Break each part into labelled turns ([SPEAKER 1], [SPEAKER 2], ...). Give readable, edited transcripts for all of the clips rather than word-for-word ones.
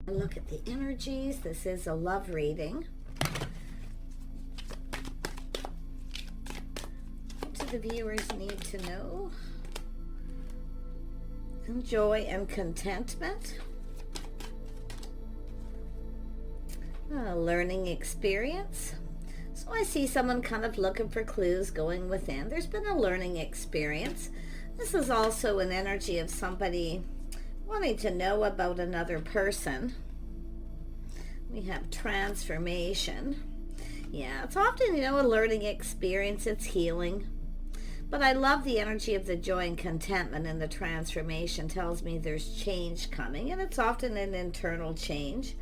[SPEAKER 1] Look at the energies. This is a love reading. What do the viewers need to know? Joy and contentment. A learning experience. So I see someone kind of looking for clues, going within. There's been a learning experience. This is also an energy of somebody wanting to know about another person. We have transformation. Yeah, it's often, a learning experience. It's healing. But I love the energy of the joy and contentment, and the transformation tells me there's change coming, and it's often an internal change.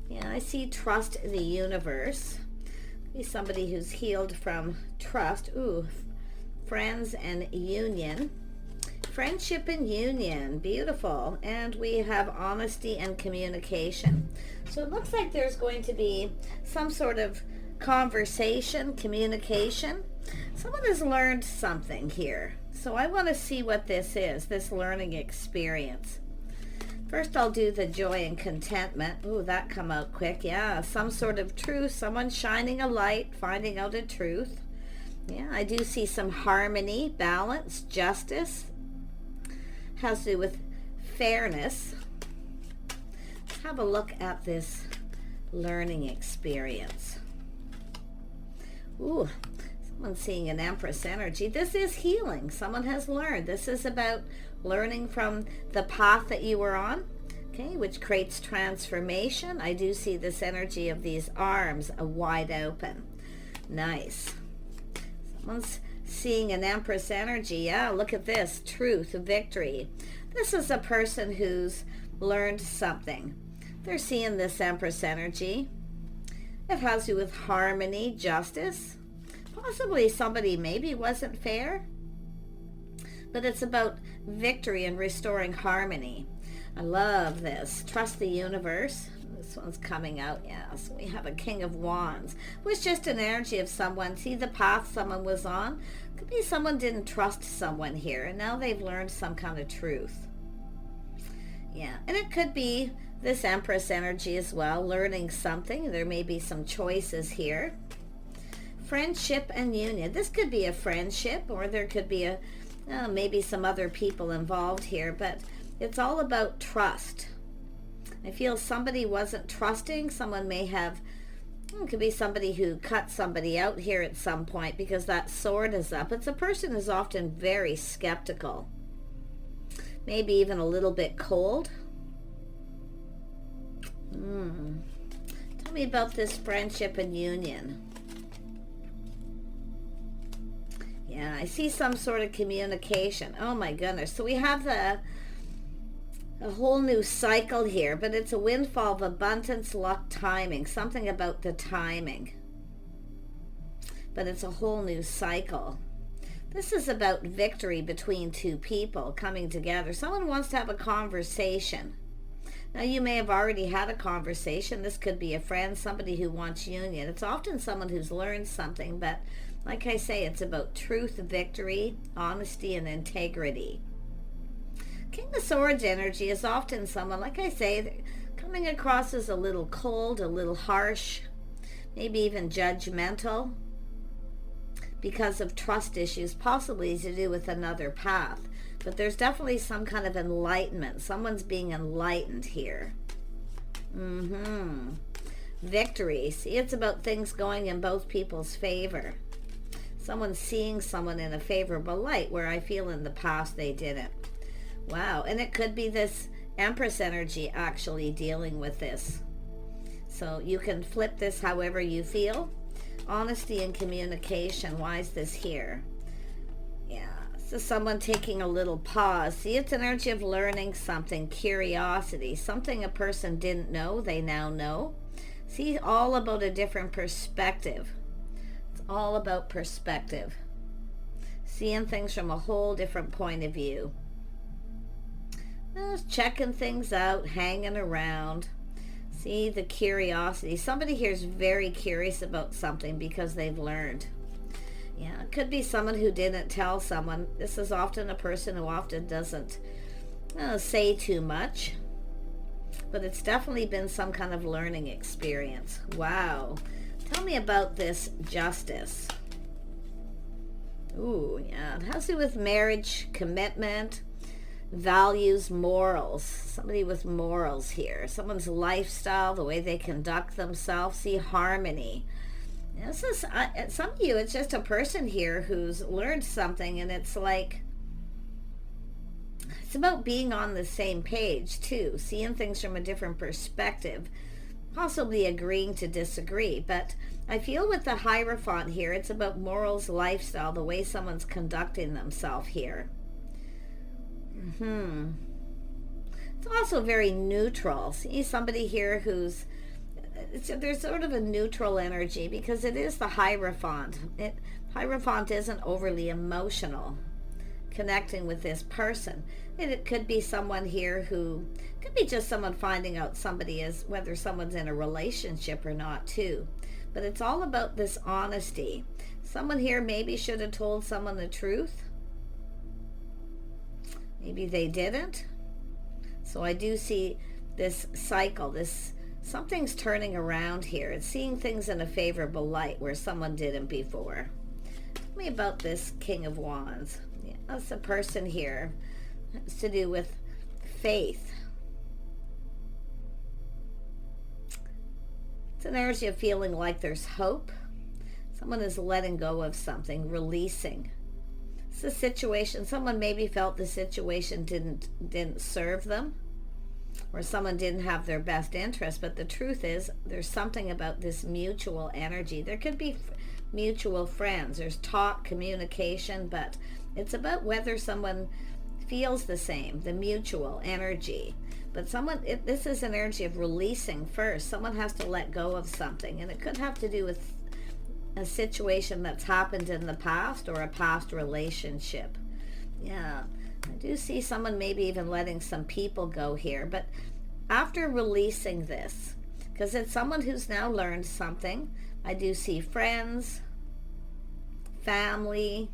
[SPEAKER 1] Yeah, I see trust in the universe. Be somebody who's healed from trust. Ooh, friends and union. Friendship and union, beautiful. And we have honesty and communication. So it looks like there's going to be some sort of conversation, communication. Someone has learned something here. So I want to see what this is, this learning experience. First I'll do the joy and contentment. Ooh, that come out quick. Yeah, some sort of truth, someone shining a light, finding out a truth. Yeah, I do see some harmony, balance, justice. Has to do with fairness. Let's have a look at this learning experience. Ooh, someone's seeing an Empress energy. This is healing. Someone has learned. This is about learning from the path that you were on, okay, which creates transformation. I do see this energy of these arms wide open. Nice. Someone's seeing an Empress energy. Yeah, look at this. Truth, victory. This is a person who's learned something. They're seeing this Empress energy. It has to do with harmony, justice. Possibly somebody maybe wasn't fair, but it's about victory and restoring harmony. I love this. Trust the universe. This one's coming out. Yeah, so we have a King of Wands. It was just an energy of someone. See the path someone was on? Could be someone didn't trust someone here, and now they've learned some kind of truth. Yeah, and it could be this Empress energy as well, learning something. There may be some choices here. Friendship and union. This could be a friendship, or there could be maybe some other people involved here, but it's all about trust. I feel somebody wasn't trusting. Someone may have, it could be somebody who cut somebody out here at some point, because that sword is up. It's a person who's often very skeptical, maybe even a little bit cold. Tell me about this friendship and union. Yeah, I see some sort of communication. Oh my goodness. So we have a whole new cycle here, but it's a windfall of abundance, luck, timing. Something about the timing. But it's a whole new cycle. This is about victory between two people coming together. Someone wants to have a conversation. Now, you may have already had a conversation. This could be a friend, somebody who wants union. It's often someone who's learned something, but like I say, it's about truth, victory, honesty, and integrity. King of Swords energy is often someone, like I say, coming across as a little cold, a little harsh, maybe even judgmental because of trust issues, possibly to do with another path. But there's definitely some kind of enlightenment. Someone's being enlightened here. Victory. See, it's about things going in both people's favor. Someone's seeing someone in a favorable light, where I feel in the past they didn't. Wow. And it could be this Empress energy actually dealing with this. So you can flip this however you feel. Honesty and communication. Why is this here? Yeah. So someone taking a little pause. See, it's an energy of learning something, curiosity, something a person didn't know, they now know. See, all about a different perspective. It's all about perspective. Seeing things from a whole different point of view. Just checking things out, hanging around. See the curiosity. Somebody here is very curious about something because they've learned. Yeah, it could be someone who didn't tell someone. This is often a person who often doesn't say too much. but it's definitely been some kind of learning experience. Wow. Tell me about this Justice. Ooh, yeah, it has to do with marriage, commitment, values, morals. Somebody with morals here. Someone's lifestyle, the way they conduct themselves. See, harmony. This is, some of you, it's just a person here who's learned something, and it's like, it's about being on the same page too, seeing things from a different perspective, possibly agreeing to disagree. But I feel with the Hierophant here, it's about morals, lifestyle, the way someone's conducting themselves here. It's also very neutral. See, somebody here who's, there's sort of a neutral energy, because it is the Hierophant. Hierophant isn't overly emotional, connecting with this person. And it could be someone here who, could be just someone finding out somebody is, whether someone's in a relationship or not too. But it's all about this honesty. Someone here maybe should have told someone the truth. Maybe they didn't. So I do see this cycle, this, something's turning around here. It's seeing things in a favorable light where someone didn't before. Tell me about this King of Wands. Yeah, that's a person here. It's to do with faith. It's an energy of feeling like there's hope. Someone is letting go of something, releasing. It's a situation, someone maybe felt the situation didn't serve them, or someone didn't have their best interest, but the truth is there's something about this mutual energy. There could be mutual friends, there's talk, communication, but it's about whether someone feels the same, the mutual energy. But someone, this is an energy of releasing first. Someone has to let go of something, and it could have to do with a situation that's happened in the past or a past relationship. Yeah, I do see someone maybe even letting some people go here, but after releasing this, because it's someone who's now learned something. I do see friends, family,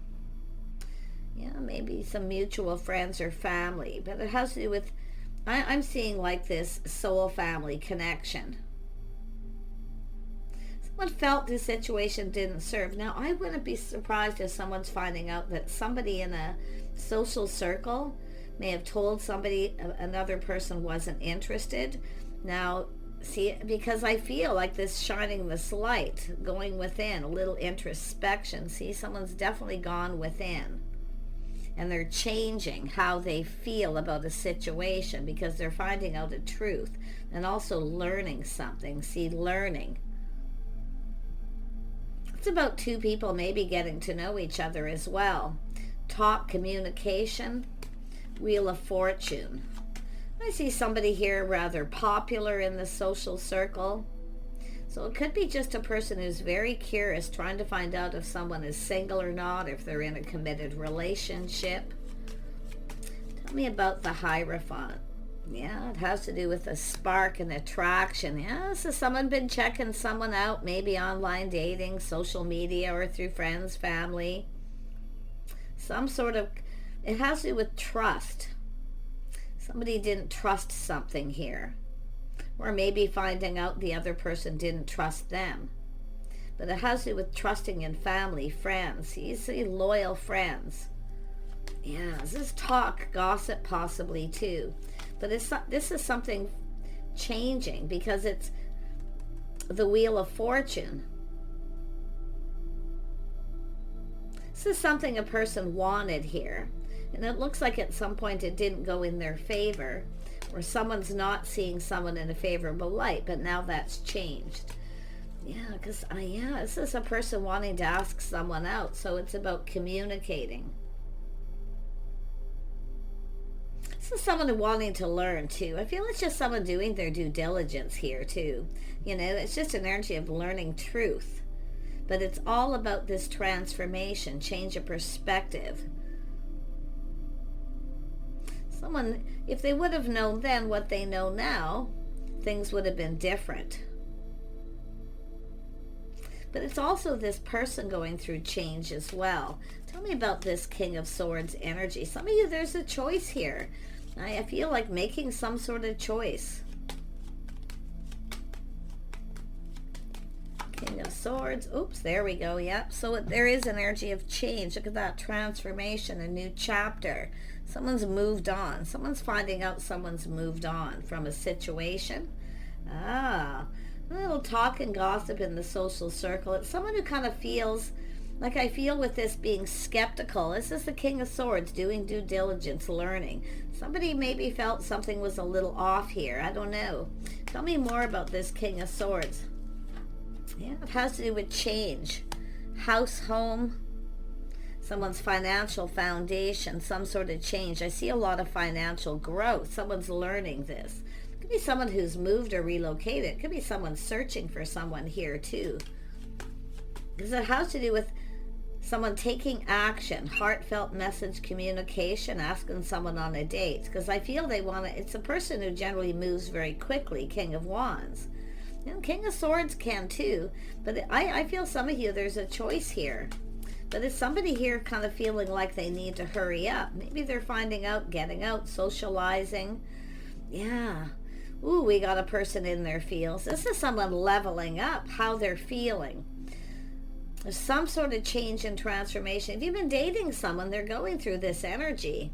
[SPEAKER 1] yeah, maybe some mutual friends or family, but it has to do with, I'm seeing like this soul family connection. Someone felt this situation didn't serve. Now, I wouldn't be surprised if someone's finding out that somebody in a social circle may have told somebody, another person wasn't interested. Now, see, because I feel like this shining this light, going within, a little introspection. See, someone's definitely gone within. And they're changing how they feel about a situation because they're finding out a truth and also learning something. See, learning. It's about two people maybe getting to know each other as well. Talk, communication, Wheel of Fortune. I see somebody here rather popular in the social circle. So it could be just a person who's very curious, trying to find out if someone is single or not, if they're in a committed relationship. Tell me about the Hierophant. Yeah, it has to do with a spark and attraction. Yeah, so someone been checking someone out, maybe online dating, social media, or through friends, family. Some sort of, it has to do with trust. Somebody didn't trust something here. Or maybe finding out the other person didn't trust them. But it has to do with trusting in family, friends. You see, loyal friends. Yeah, this is talk, gossip possibly too. But this is something changing because it's the Wheel of Fortune. This is something a person wanted here. And it looks like at some point it didn't go in their favor, or someone's not seeing someone in a favorable light, but now that's changed. Yeah, because this is a person wanting to ask someone out, so it's about communicating. This is someone wanting to learn too. I feel it's just someone doing their due diligence here too. You know, it's just an energy of learning truth. But it's all about this transformation, change of perspective. Someone, if they would have known then what they know now, things would have been different. But it's also this person going through change as well. Tell me about this King of Swords energy. Some of you, there's a choice here. I feel like making some sort of choice. King of Swords. Oops, there we go. Yep. So there is an energy of change. Look at that transformation, a new chapter. Someone's moved on. Someone's finding out someone's moved on from a situation. Ah, a little talk and gossip in the social circle. It's someone who kind of feels like, I feel with this being skeptical. This is the King of Swords, doing due diligence, learning. Somebody maybe felt something was a little off here. I don't know. Tell me more about this King of Swords. Yeah, it has to do with change. House, home, someone's financial foundation, some sort of change. I see a lot of financial growth. Someone's learning this. It could be someone who's moved or relocated. It could be someone searching for someone here too. Because it has to do with someone taking action, heartfelt message communication, asking someone on a date. Because I feel they want to, it's a person who generally moves very quickly, King of Wands. And King of Swords can too. But I feel some of you, there's a choice here. But it's somebody here kind of feeling like they need to hurry up. Maybe they're finding out, getting out, socializing. Yeah. Ooh, we got a person in their feels. This is someone leveling up, how they're feeling. There's some sort of change and transformation. If you've been dating someone, they're going through this energy.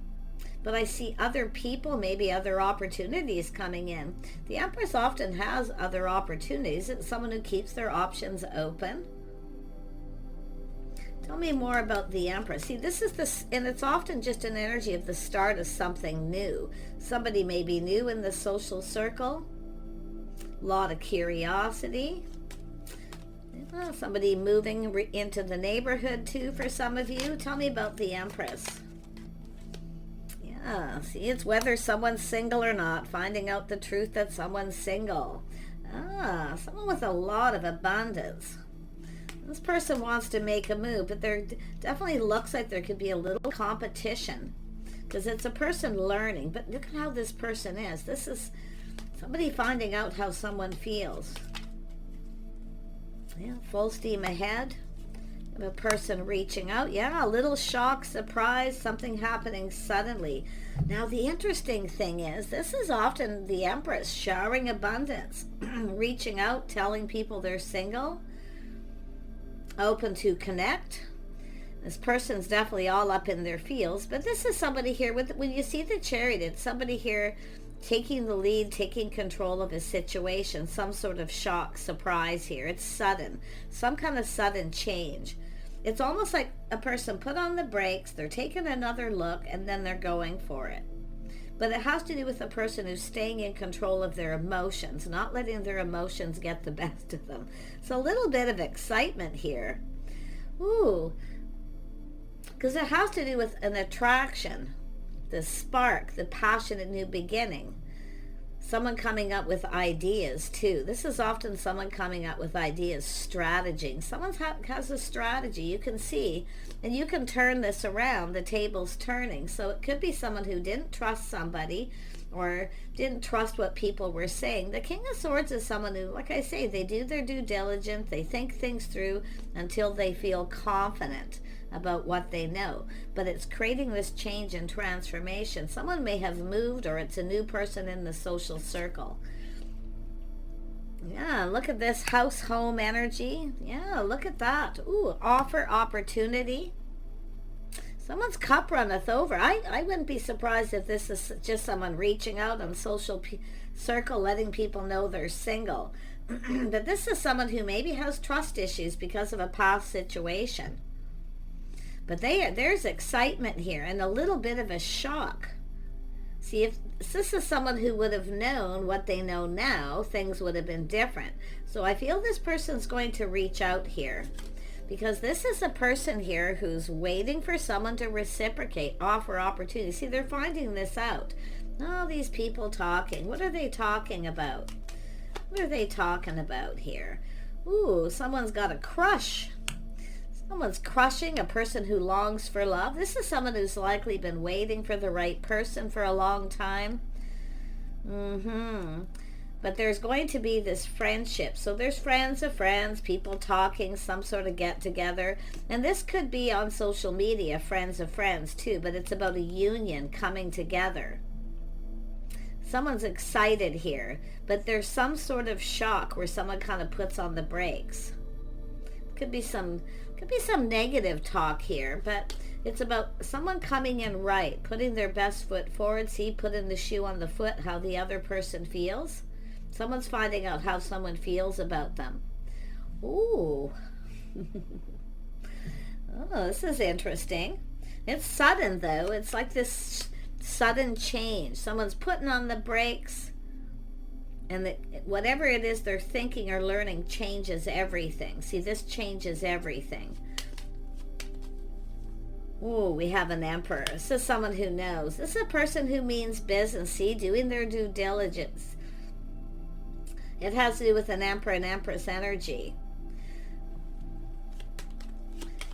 [SPEAKER 1] But I see other people, maybe other opportunities coming in. The Empress often has other opportunities. It's someone who keeps their options open. Tell me more about the Empress. See, this is this, and it's often just an energy of the start of something new. Somebody may be new in the social circle. A lot of curiosity. Somebody moving into the neighborhood too for some of you. Tell me about the Empress. Yeah, see, it's whether someone's single or not. Finding out the truth that someone's single. Ah, someone with a lot of abundance. This person wants to make a move, but there definitely looks like there could be a little competition. Because it's a person learning. But look at how this person is. This is somebody finding out how someone feels. Yeah, full steam ahead. A person reaching out. Yeah, a little shock, surprise, something happening suddenly. Now, the interesting thing is, this is often the Empress showering abundance, reaching out, telling people they're single, open to connect. This person's definitely all up in their feels, but this is somebody here with, when you see the Chariot, it's somebody here taking the lead, taking control of a situation, some sort of shock, surprise here. It's sudden, some kind of sudden change. It's almost like a person put on the brakes, they're taking another look, and then they're going for it. But it has to do with a person who's staying in control of their emotions, not letting their emotions get the best of them. So a little bit of excitement here. Ooh, because it has to do with an attraction, the spark, the passionate new beginning. Someone coming up with ideas too. This is often someone coming up with ideas, strategy. Someone has a strategy, you can see, and you can turn this around. The table's turning. So it could be someone who didn't trust somebody or didn't trust what people were saying. The King of Swords is someone who, like I say, they do their due diligence. They think things through until they feel confident about what they know. But it's creating this change and transformation. Someone may have moved, or it's a new person in the social circle. Yeah, look at this house home energy. Yeah, look at that. Ooh, offer, opportunity. Someone's cup runneth over. I wouldn't be surprised if this is just someone reaching out on social circle, letting people know they're single. But this is someone who maybe has trust issues because of a past situation. But there's excitement here and a little bit of a shock. See, if this is someone who would have known what they know now, things would have been different. So I feel this person's going to reach out here, because this is a person here who's waiting for someone to reciprocate, offer opportunity. See, they're finding this out. Oh, these people talking. What are they talking about? What are they talking about here? Ooh, someone's got a crush. Someone's crushing a person who longs for love. This is someone who's likely been waiting for the right person for a long time. But there's going to be this friendship. So there's friends of friends, people talking, some sort of get together. And this could be on social media, friends of friends too, but it's about a union coming together. Someone's excited here, but there's some sort of shock where someone kind of puts on the brakes. Could be some negative talk here, but it's about someone coming in right, putting their best foot forward. See, putting the shoe on the foot, how the other person feels. Someone's finding out how someone feels about them. Ooh. Oh, this is interesting. It's sudden, though. It's like this sudden change. Someone's putting on the brakes, and whatever it is they're thinking or learning changes everything. See, this changes everything. Ooh, we have an Emperor. This is someone who knows. This is a person who means business. See, doing their due diligence. It has to do with an Emperor and Empress energy.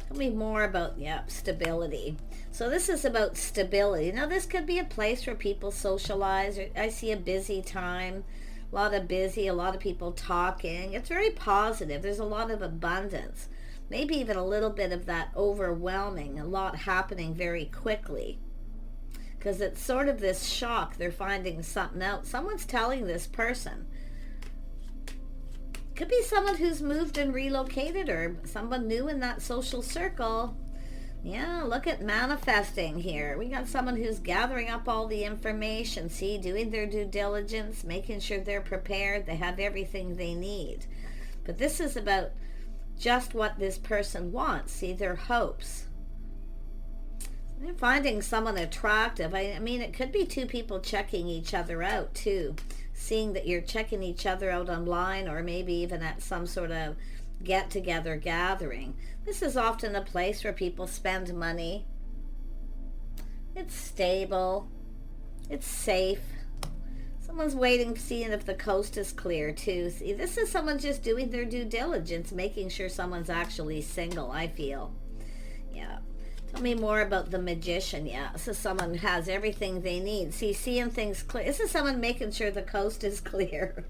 [SPEAKER 1] Tell me more about, stability. So this is about stability. Now, this could be a place where people socialize. I see a busy time. A lot of people talking. It's very positive. There's a lot of abundance. Maybe even a little bit of that overwhelming, a lot happening very quickly. Because it's sort of this shock. They're finding something out. Someone's telling this person. Could be someone who's moved and relocated, or someone new in that social circle. Yeah, look at manifesting here. We got someone who's gathering up all the information, see, doing their due diligence, making sure they're prepared, they have everything they need. But this is about just what this person wants, see, their hopes. They're finding someone attractive. I mean, it could be two people checking each other out, too. Seeing that you're checking each other out online, or maybe even at some sort of get-together gathering. This is often a place where people spend money. It's stable. It's safe. Someone's waiting, seeing if the coast is clear, too. See, this is someone just doing their due diligence, making sure someone's actually single, I feel. Yeah. Tell me more about the Magician. Yeah, this is someone who has everything they need. See, seeing things clear. This is someone making sure the coast is clear.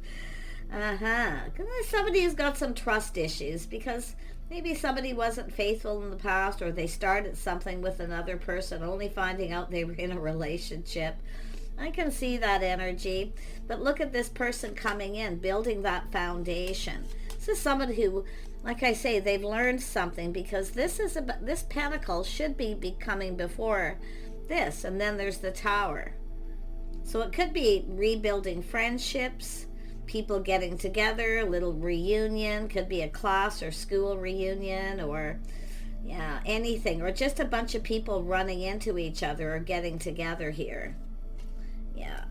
[SPEAKER 1] Somebody who's got some trust issues, because maybe somebody wasn't faithful in the past, or they started something with another person, only finding out they were in a relationship. I can see that energy. But look at this person coming in, building that foundation. This is someone who, like I say, they've learned something, because this pentacle should be coming before this, and then there's the Tower. So it could be rebuilding friendships, people getting together, a little reunion, could be a class or school reunion, or anything, or just a bunch of people running into each other or getting together here. Yeah,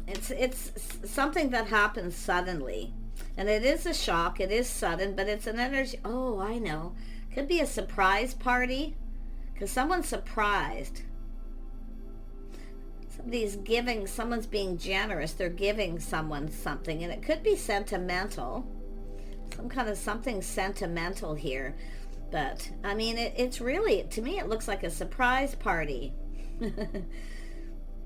[SPEAKER 1] it's something that happens suddenly, and it is a shock. It is sudden, but it's an energy. Oh, I know. Could be a surprise party, because someone's surprised. Somebody's giving, someone's being generous. They're giving someone something, and it could be sentimental. Some kind of something sentimental here. But, I mean, it's really, to me, it looks like a surprise party.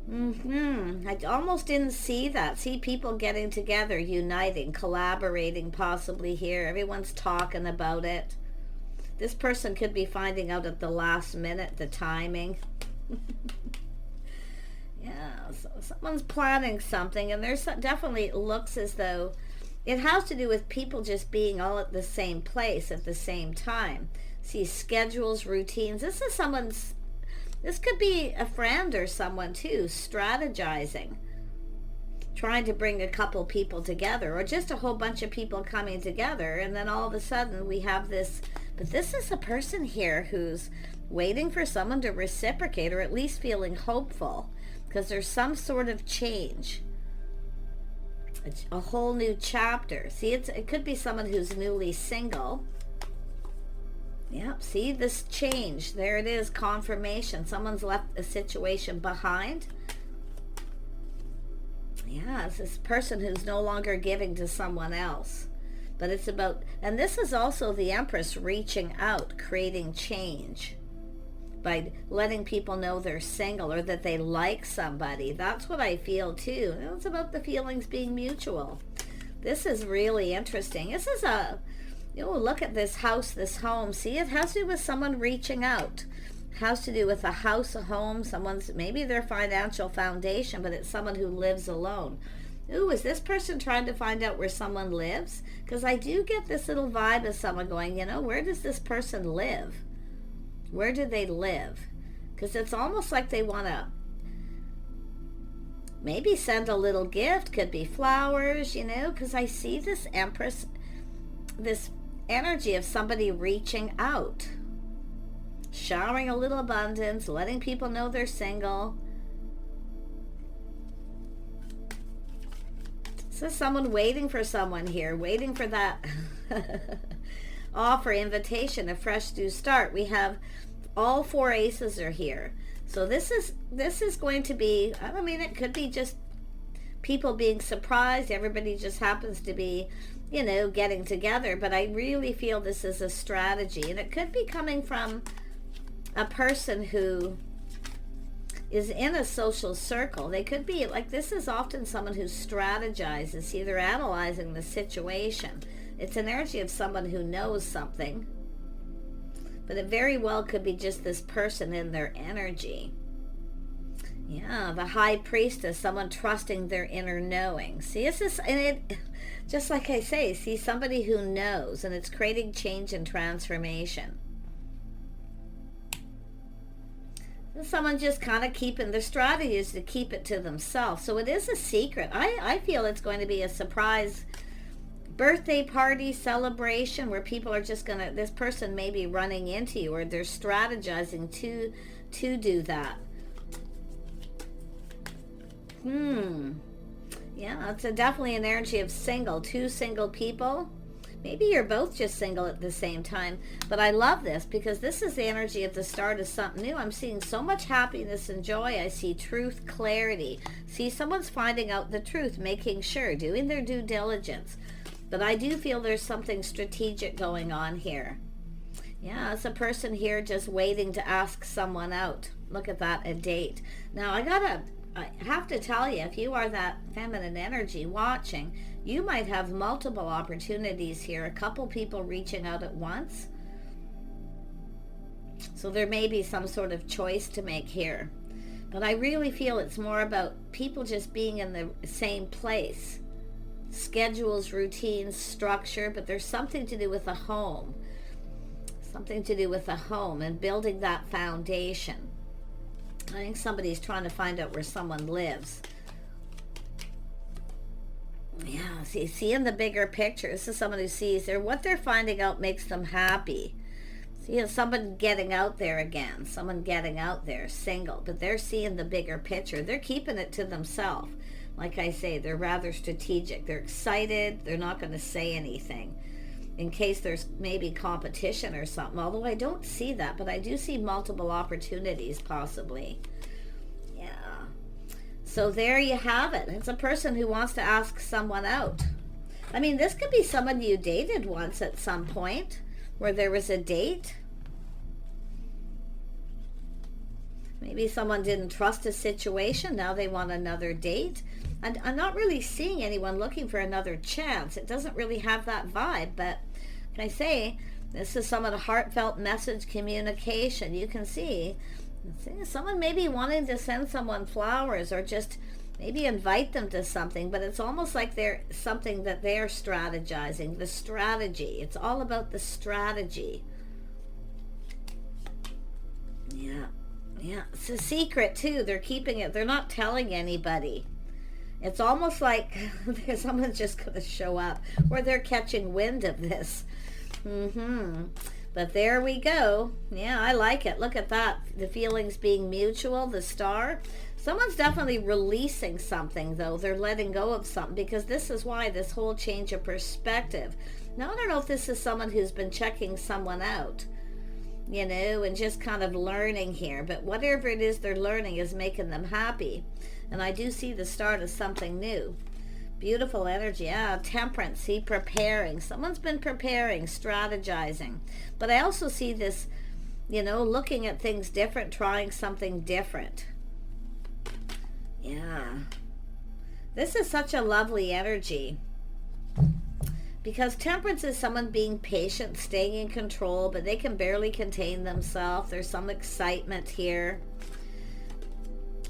[SPEAKER 1] I almost didn't see that. See people getting together, uniting, collaborating possibly here. Everyone's talking about it. This person could be finding out at the last minute the timing. Yeah, so someone's planning something, and there's definitely looks as though it has to do with people just being all at the same place at the same time. See, schedules, routines. This could be a friend or someone too, strategizing, trying to bring a couple people together, or just a whole bunch of people coming together, and then all of a sudden we have this. But this is a person here who's waiting for someone to reciprocate, or at least feeling hopeful, because there's some sort of change. It's a whole new chapter. See, it could be someone who's newly single. Yep, see this change. There it is, confirmation. Someone's left a situation behind. Yeah, it's this person who's no longer giving to someone else. But it's about, and this is also the Empress reaching out, creating change by letting people know they're single, or that they like somebody. That's what I feel too. It's about the feelings being mutual. This is really interesting. This is look at this house, this home. See, it has to do with someone reaching out. It has to do with a house, a home, maybe their financial foundation, but it's someone who lives alone. Ooh, is this person trying to find out where someone lives? Because I do get this little vibe of someone going, you know, where does this person live? Where do they live? Because it's almost like they want to maybe send a little gift. Could be flowers, you know, because I see this Empress, this energy of somebody reaching out, showering a little abundance, letting people know they're single. So someone waiting for someone here, waiting for that offer, invitation, a fresh new start. We have all 4 aces are here. So this is going to be, I mean, it could be just people being surprised. Everybody just happens to be, you know, getting together. But I really feel this is a strategy. And it could be coming from a person who is in a social circle. They could be, like, this is often someone who strategizes. See, they're analyzing the situation. It's an energy of someone who knows something. But it very well could be just this person in their energy. Yeah, the High Priestess, someone trusting their inner knowing. See, it's this, and it, just like I say, see, somebody who knows, and it's creating change and transformation. And someone just kind of keeping their strategy is to keep it to themselves. So it is a secret. I feel it's going to be a surprise birthday party celebration where people are just gonna, this person may be running into you, or they're strategizing to do that. Yeah, it's definitely an energy of single, 2 single people. Maybe you're both just single at the same time. But I love this because this is the energy of the start of something new. I'm seeing so much happiness and joy. I see truth, clarity. See, someone's finding out the truth, making sure, doing their due diligence. But I do feel there's something strategic going on here. Yeah, it's a person here just waiting to ask someone out. Look at that, a date. Now, I have to tell you, if you are that feminine energy watching, you might have multiple opportunities here. A couple people reaching out at once. So there may be some sort of choice to make here. But I really feel it's more about people just being in the same place. Schedules, routines, structure, but there's something to do with a home. Something to do with a home and building that foundation. I think somebody's trying to find out where someone lives. Yeah, see in the bigger picture, this is someone who sees what they're finding out makes them happy. See, someone getting out there again, someone getting out there, single, but they're seeing the bigger picture. They're keeping it to themselves. Like I say, they're rather strategic. They're excited. They're not going to say anything in case there's maybe competition or something. Although I don't see that, but I do see multiple opportunities possibly. Yeah. So there you have it. It's a person who wants to ask someone out. I mean, this could be someone you dated once at some point where there was a date. Maybe someone didn't trust a situation. Now they want another date. And I'm not really seeing anyone looking for another chance. It doesn't really have that vibe. But can I say, this is some of the heartfelt message communication. You can see someone maybe wanting to send someone flowers or just maybe invite them to something. But it's almost like they're something that they're strategizing. The strategy. It's all about the strategy. Yeah. Yeah, it's a secret too. They're keeping it. They're not telling anybody. It's almost like someone's just going to show up or they're catching wind of this. But there we go. Yeah, I like it. Look at that. The feelings being mutual, the star. Someone's definitely releasing something, though. They're letting go of something because this is why this whole change of perspective. Now, I don't know if this is someone who's been checking someone out, you know, and just kind of learning here. But whatever it is they're learning is making them happy. And I do see the start of something new. Beautiful energy. Yeah, temperance. See, preparing. Someone's been preparing, strategizing. But I also see this, you know, looking at things different, trying something different. Yeah. This is such a lovely energy. Because temperance is someone being patient, staying in control, but they can barely contain themselves. There's some excitement here.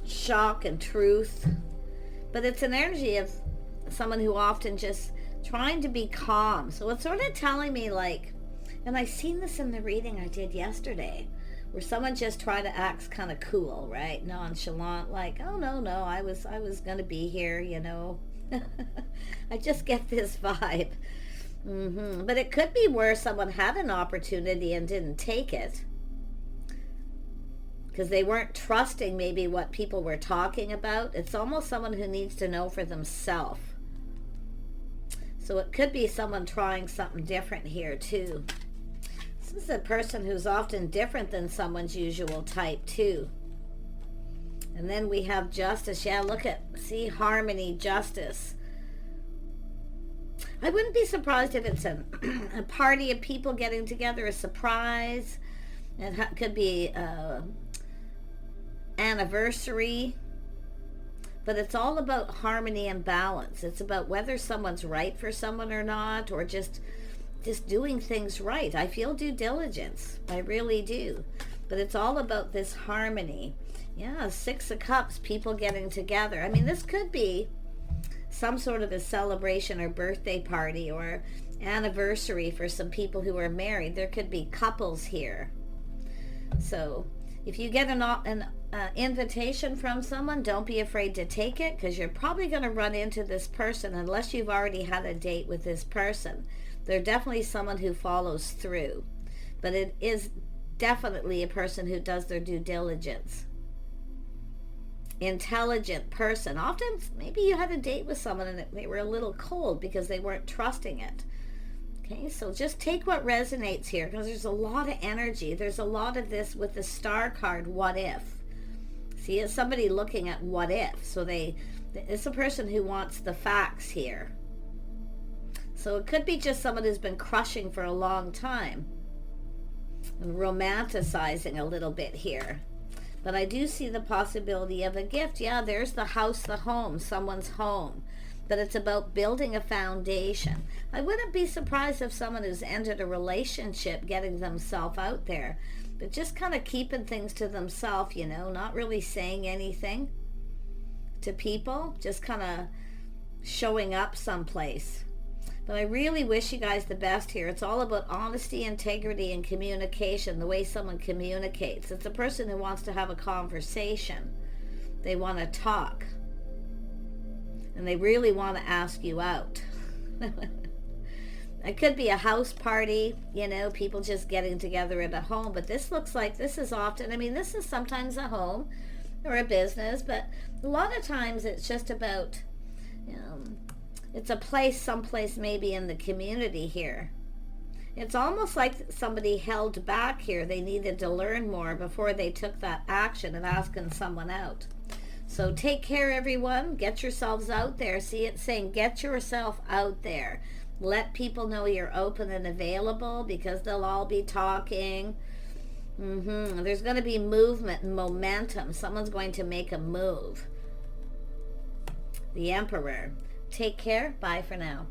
[SPEAKER 1] Shock and truth. But it's an energy of someone who often just trying to be calm. So it's sort of telling me like, and I seen this in the reading I did yesterday, where someone just tried to act kind of cool, right? Nonchalant, like, oh no, I was going to be here, you know. I just get this vibe. But it could be where someone had an opportunity and didn't take it because they weren't trusting maybe what people were talking about. It's almost someone who needs to know for themselves. So it could be someone trying something different here too. This is a person who's often different than someone's usual type too. And then we have justice. Yeah, look at, see, harmony, justice. I wouldn't be surprised if it's a party of people getting together, a surprise. It could be anniversary. But it's all about harmony and balance. It's about whether someone's right for someone or not, or just doing things right. I feel due diligence. I really do. But it's all about this harmony. Yeah, 6 of Cups, people getting together. I mean, this could be some sort of a celebration or birthday party or anniversary for some people who are married. There could be couples here. So if you get an invitation from someone, don't be afraid to take it, because you're probably going to run into this person unless you've already had a date with this person. They're definitely someone who follows through, but it is definitely a person who does their due diligence. Intelligent person. Often maybe you had a date with someone and they were a little cold because they weren't trusting it. Okay, so just take what resonates here, because there's a lot of energy. There's a lot of this with the star card, what if. See, it's somebody looking at what if. So it's a person who wants the facts here. So it could be just someone who's been crushing for a long time and romanticizing a little bit here. But I do see the possibility of a gift. Yeah, there's the house, the home, someone's home. But it's about building a foundation. I wouldn't be surprised if someone who's ended a relationship getting themselves out there, but just kind of keeping things to themselves, you know, not really saying anything to people, just kind of showing up someplace. But I really wish you guys the best here. It's all about honesty, integrity, and communication, the way someone communicates. It's a person who wants to have a conversation. They want to talk. And they really want to ask you out. It could be a house party, you know, people just getting together at a home. But this looks like this is often, I mean, this is sometimes a home or a business, but a lot of times it's just about, it's a place, someplace maybe in the community here. It's almost like somebody held back here. They needed to learn more before they took that action of asking someone out. So take care, everyone. Get yourselves out there. See, it's saying get yourself out there. Let people know you're open and available, because they'll all be talking. There's going to be movement and momentum. Someone's going to make a move. The Emperor. Take care. Bye for now.